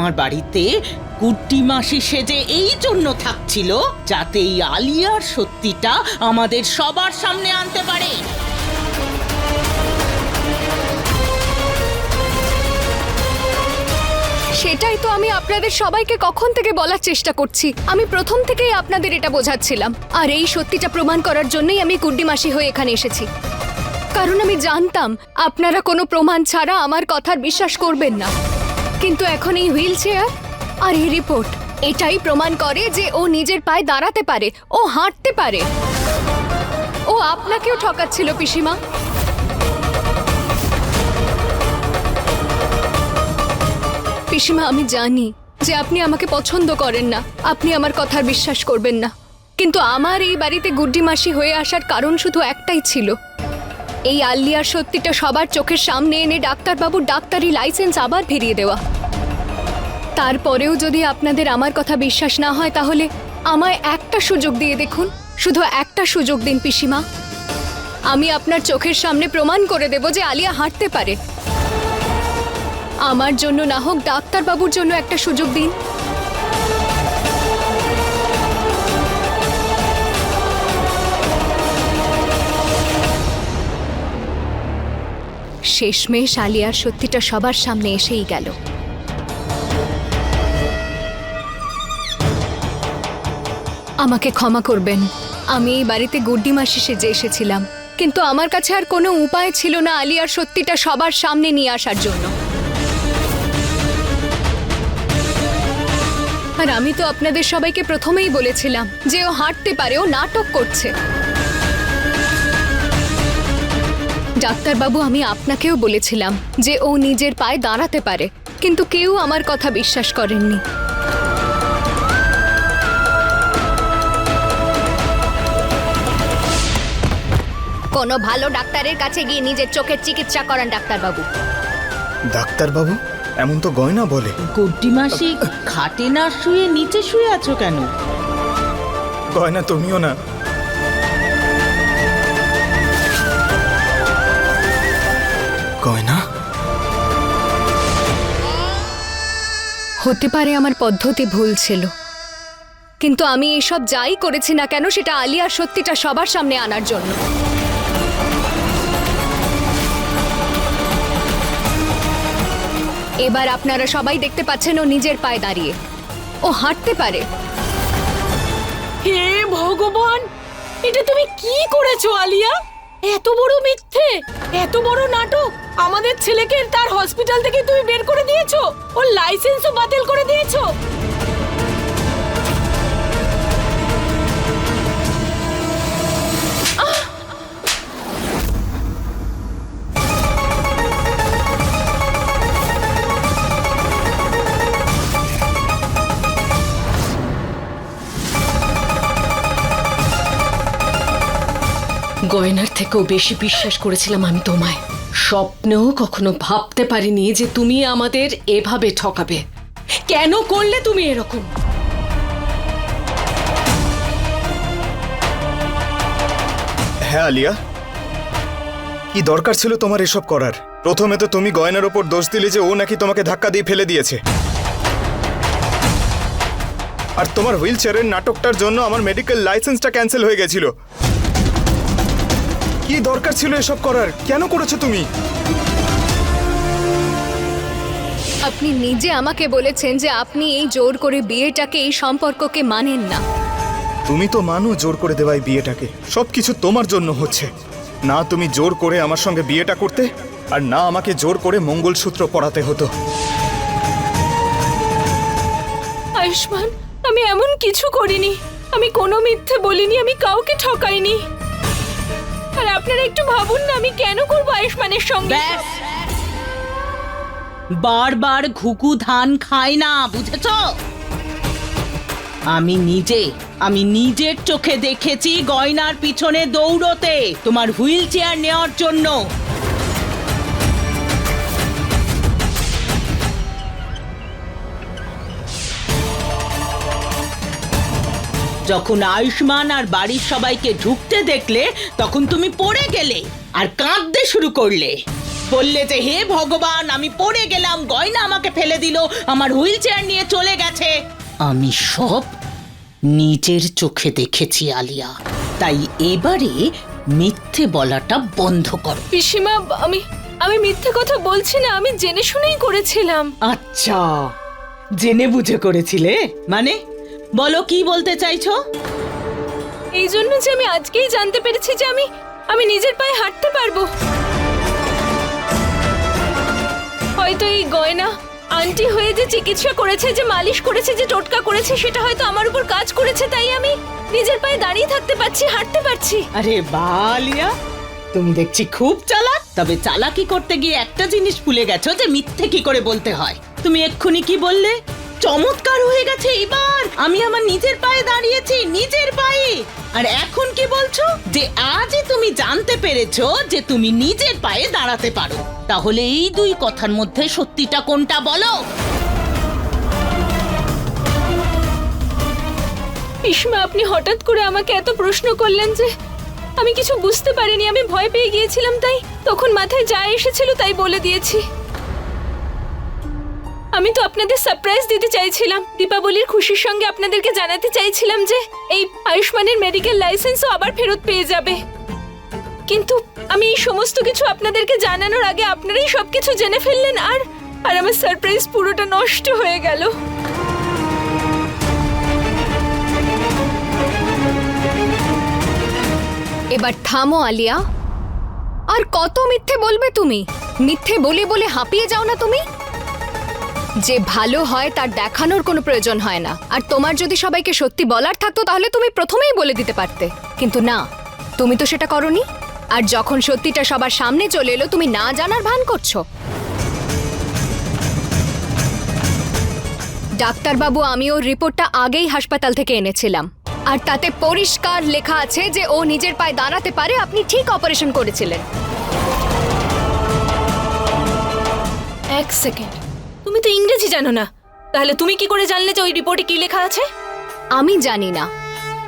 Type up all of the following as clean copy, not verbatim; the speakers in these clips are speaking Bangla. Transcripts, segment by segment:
আমার বাড়িতে কুট্টি মাসি সেজে এই জন্য থাকছিল যাতে এই আলিয়ার সত্যিটা আমাদের সবার সামনে আনতে পারে। সেটাই তো আমি আপনাদের সবাইকে কখন থেকে বলার চেষ্টা করছি। আমি প্রথম থেকেই আপনাদের এটা বোঝাচ্ছিলাম, আর এই সত্যিটা প্রমাণ করার জন্যই আমি কুড্ডি মাসি হয়ে এখানে এসেছি। কারণ আমি জানতাম আপনারা কোনো প্রমাণ ছাড়া আমার কথার বিশ্বাস করবেন না। কিন্তু এখন এই হুইল চেয়ার আর এই রিপোর্ট এটাই প্রমাণ করে যে ও নিজের পায়ে দাঁড়াতে পারে, ও হাঁটতে পারে। ও আপনাকেও ঠকাচ্ছিল পিসিমা। পিসিমা, আমি জানি যে আপনি আমাকে পছন্দ করেন না, আপনি আমার কথার বিশ্বাস করবেন না, কিন্তু আমার এই বাড়িতে গুড্ডি মাসি হয়ে আসার কারণ শুধু একটাই ছিল, এই আলিয়ার সত্যিটা সবার চোখের সামনে এনে ডাক্তারবাবুর ডাক্তারি লাইসেন্স আবার ফিরিয়ে দেওয়া। তারপরেও যদি আপনাদের আমার কথা বিশ্বাস না হয় তাহলে আমায় একটা সুযোগ দিয়ে দেখুন, শুধু একটা সুযোগ দিন পিসিমা। আমি আপনার চোখের সামনে প্রমাণ করে দেব যে আলিয়া হাঁটতে পারে। আমার জন্য না হোক ডাক্তারবাবুর জন্য একটা সুযোগ দিন। শেষমেশ আলিয়ার সত্যিটা সবার সামনে এসেই গেল। আমাকে ক্ষমা করবেন, আমি এই বাড়িতে গুড্ডি মাসি সেজে এসেছিলাম, কিন্তু আমার কাছে আর কোনো উপায় ছিল না আলিয়ার সত্যিটা সবার সামনে নিয়ে আসার জন্য। আর আমি তো আপনাদের সবাইকে প্রথমেই বলেছিলাম যে ও হাঁটতে পারে, ও নাটক করছে। ডাক্তারবাবু, আমি আপনাকেও বলেছিলাম যে ও নিজের পায়ে দাঁড়াতে পারে, কিন্তু কেউ আমার কথা বিশ্বাস করেননি। কোনো ভালো ডাক্তারের কাছে গিয়ে নিজের চোখের চিকিৎসা করান ডাক্তারবাবু। ডাক্তারবাবু, এমন তো গয়না বলে। কুট্টি মাসি খাটে না শুয়ে নিচে শুয়ে আছো কেন? গয়না, তুমিও না। গয়না, হতে পারে আমার পদ্ধতি ভুল ছিল, কিন্তু আমি এসব যাই করেছি না কেন সেটা আলিয়ার সত্যিটা সবার সামনে আনার জন্য। এবার আপনারা সবাই দেখতে পাচ্ছেন ও নিজের পায়ে দাঁড়িয়ে, ও হাঁটতে পারে। হে ভগবান, এটা তুমি কি করেছো আলিয়া? এত বড় মিথ্যে, এত বড় নাটক। আমাদের ছেলেকে তার হসপিটাল থেকে তুমি বের করে দিয়েছো, ওর লাইসেন্সও বাতিল করে দিয়েছো। গয়নার থেকেও বেশি বিশ্বাস করেছিলাম আমি তোমায়। স্বপ্নেও কখনো ভাবতে পারিনি যে তুমি আমাদের এভাবে ঠকাবে। কেন করলে তুমি এরকম? হ্যাঁ আলিয়া, কি দরকার ছিল তোমার এসব করার? প্রথমে তো তুমি গয়নার ওপর দোষ দিলে যে ও নাকি তোমাকে ধাক্কা দিয়ে ফেলে দিয়েছে, আর তোমার হুইল চেয়ারের নাটকটার জন্য আমার মেডিকেল লাইসেন্সটা ক্যান্সেল হয়ে গেছিল। কি দরকার ছিল এসব করার? কেন করেছো তুমি? আপনি নিজে আমাকে বলেছেন যে আপনি এই জোর করে বিয়েটাকে, এই সম্পর্ককে মানেন না। তুমি তো মানো জোর করে দেওয়াই বিয়েটাকে। সবকিছু তোমার জন্য হচ্ছে। না তুমি জোর করে আমার সঙ্গে বিয়েটা করতে, আর না আমাকে জোর করে মঙ্গলসূত্র পরাতে হতো। আয়ুষ্মান, আমি এমন কিছু করিনি, আমি কোনো মিথ্যে বলিনি, আমি কাউকে ঠকাইনি। আর আপনারা একটু ভাবুন না, আমি কেন করবো আয়ুষ্মানের সঙ্গে? ব্যাস, বারবার ঘুঘু ধান খায় না, বুঝেছ? আমি নিজের চোখে দেখেছি গয়নার পিছনে দৌড়তে তোমার হুইল চেয়ার নেওয়ার জন্য। যখন আয়ুষ্মান আর বাড়ির সবাইকে ঢুকতে দেখলে তখন তুমি পড়ে গেলে আর কাঁদতে শুরু করলে। বললে যে হে ভগবান আমি পড়ে গেলাম, গয়না আমাকে ফেলে দিল, আমার হুইল চেয়ার নিয়ে চলে গেছে। আমি সব নিজের চোখে দেখেছি আলিয়া, তাই এবারে মিথ্যে বলাটা বন্ধ করো। পিসিমা, আমি মিথ্যে কথা বলছি না, আমি জেনে শুনেই করেছিলাম। আচ্ছা, জেনে বুঝে করেছিলে মানে? বলো কি বলতে চাইছো? এই জন্য যে আমি আজকেই জানতে পেরেছি যে আমি নিজের পায়ে হাঁটতে পারবো। হয়তো এই গয়না আন্টি হয়ে যে চিকিৎসা করেছে, যে মালিশ করেছে, যে টোটকা করেছে, সেটা হয়তো আমার উপর কাজ করেছে, তাই আমি নিজের পায়ে দাঁড়িয়ে থাকতে পারছি, হাঁটতে পারছি। আরে বালিয়া, তুমি দেখছি খুব চালাক। তবে চালাকি করতে গিয়ে একটা জিনিস ভুলে গেছো, যে মিথ্যে কি করে বলতে হয়। তুমি এক্ষুনি কি বললে? চমৎকার হয়ে গেছে, এবার আমি আমার নিজের পায়ে দাঁড়িয়েছি, নিজের পায়ে। আর এখন কি বলছো? যে আজই তুমি জানতে পেরেছো যে তুমি নিজের পায়ে দাঁড়াতে পারো। তাহলে এই দুই কথার মধ্যে সত্যিটা কোনটা বলো? পিসমা, আপনি হঠাৎ করে আমাকে এত প্রশ্ন করলেন যে আমি কিছু বুঝতে পারিনি, আমি ভয় পেয়ে গিয়েছিলাম, তাই তখন মাথায় যা এসেছিল তাই বলে দিয়েছি। আমি তো আপনাদের সারপ্রাইজ দিতে চাইছিলাম, দীপাবলির খুশির সঙ্গে আপনাদেরকে জানাতে চাইছিলাম যে এই আয়ুষ্মানের মেডিকেল লাইসেন্সও আবার ফেরত পেয়ে যাবে। কিন্তু আমি এই সমস্ত কিছু আপনাদেরকে জানানোর আগে আপনারাই সবকিছু জেনে ফেললেন, আর আমার সারপ্রাইজ পুরোটা নষ্ট হয়ে গেল। এবার থামো আলিয়া। আর কত মিথ্যে বলবে তুমি? মিথ্যে বলে বলে হাঁপিয়ে যাও না তুমি? যে ভালো হয় তার দেখানোর কোনো প্রয়োজন হয় না। আর তোমার যদি সবাইকে সত্যি বলার থাকতো তাহলে তুমি প্রথমেই বলে দিতে পারতে, কিন্তু না, তুমি তো সেটা করোনি। আর যখন সত্যিটা সবার সামনে চলে এলো তুমি না জানার ভান করছো। ডাক্তারবাবু, আমি ওর রিপোর্টটা আগেই হাসপাতাল থেকে এনেছিলাম, আর তাতে পরিষ্কার লেখা আছে যে ও নিজের পায়ে দাঁড়াতে পারে। আপনি ঠিক অপারেশন করেছিলেন। এক সেকেন্ড, তুমি তো ইংরেজি জানো না, তাহলে তুমি কি করে জানলে যে ওই রিপোর্টে কি লেখা আছে? আমি জানি না,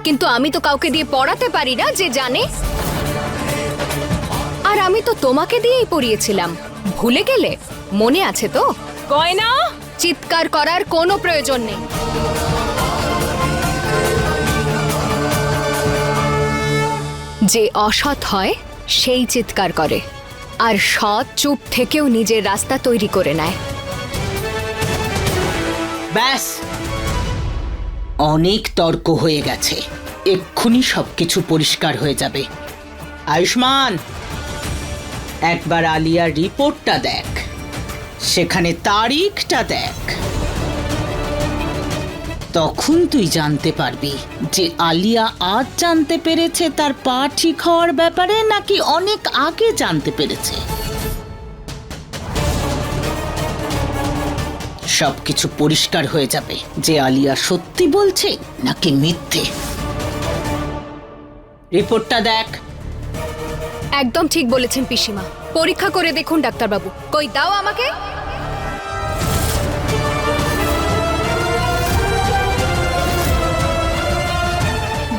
কিন্তু আমি তো কাউকে দিয়ে পড়াতে পারি না যে জানে। আর আমি তো তোমাকে দিয়েই পড়িয়েছিলাম, ভুলে গেলে? মনে আছে তো? গয়না, চিৎকার করার কোনো প্রয়োজন নেই। যে অসৎ হয় সেই চিৎকার করে, আর সৎ চুপ থেকেও নিজের রাস্তা তৈরি করে নেয়। ব্যাস, অনেক তর্ক হয়ে গেছে, এক্ষুনি সবকিছু পরিষ্কার হয়ে যাবে। আয়ুষ্মান, একবার আলিয়ার রিপোর্টটা দেখ, সেখানে তারিখটা দেখ, তখন তুই জানতে পারবি যে আলিয়া আজ জানতে পেরেছে তার পা ঠিক হওয়ার ব্যাপারে, নাকি অনেক আগে জানতে পেরেছে। সবকিছু পরিষ্কার হয়ে যাবে যে আলিয়া সত্যি বলছে নাকি মিথ্যে। রিপোর্টটা দেখ। একদম ঠিক বলেছেন পিসিমা, পরীক্ষা করে দেখুন ডাক্তারবাবু। কই দাও আমাকে।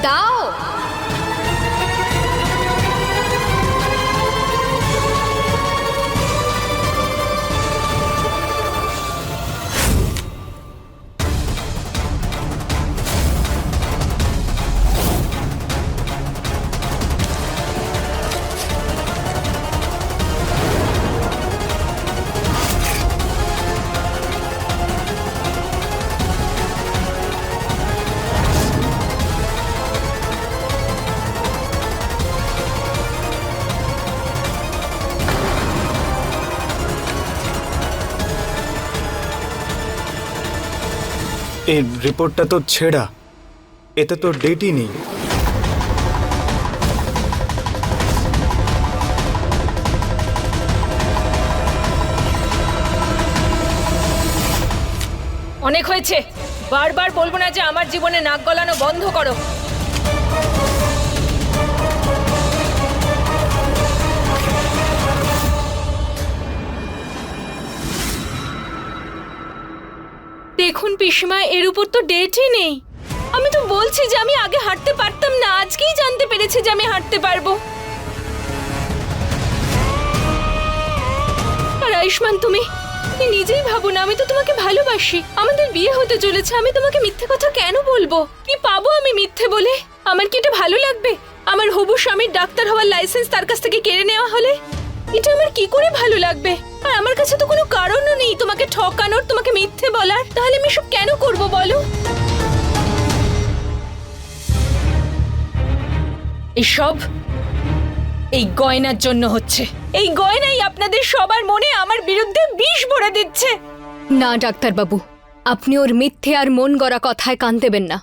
দাও। এই রিপোর্টটা তো ছেঁড়া, এতে তো ডেটই নেই। অনেক হয়েছে, বারবার বলবো না যে আমার জীবনে নাক গলানো বন্ধ করো। দেখুন পিসমা, এর উপর তো ডেটই নেই। আমি তো বলছি যে আমি আগে হাঁটতে পারতাম না, আজকেই জানতে পেরেছি যে আমি হাঁটতে পারবো। আয়ুষ্মান, তুমি নিজেই ভাবো না, আমি তো তোমাকে ভালোবাসি। আমাদের বিয়ে হতে চলেছে, আমি তোমাকে মিথ্যে কথা কেন বলবো? কি পাবো আমি মিথ্যে বলে? আমার কি এটা ভালো লাগবে? আমার হবু স্বামীর ডাক্তার হওয়ার লাইসেন্স তার কাছ থেকে কেড়ে নেওয়া হলে এটা আমার কি করে ভালো লাগবে? আর আমার কাছে তো কোনো কারণও নেই তোমাকে ঠকানোর, তোমাকে মিথ্যে বলার। তাহলে আমি সব কেন করব বলো? এসব এই গয়নার জন্য হচ্ছে। এই গয়নাই আপনাদের সবার মনে আমার বিরুদ্ধে বিষ ভরে দিচ্ছে। না ডাক্তারবাবু, আপনি ওর মিথ্যে আর মন গড়া কথায় কান দেবেন না।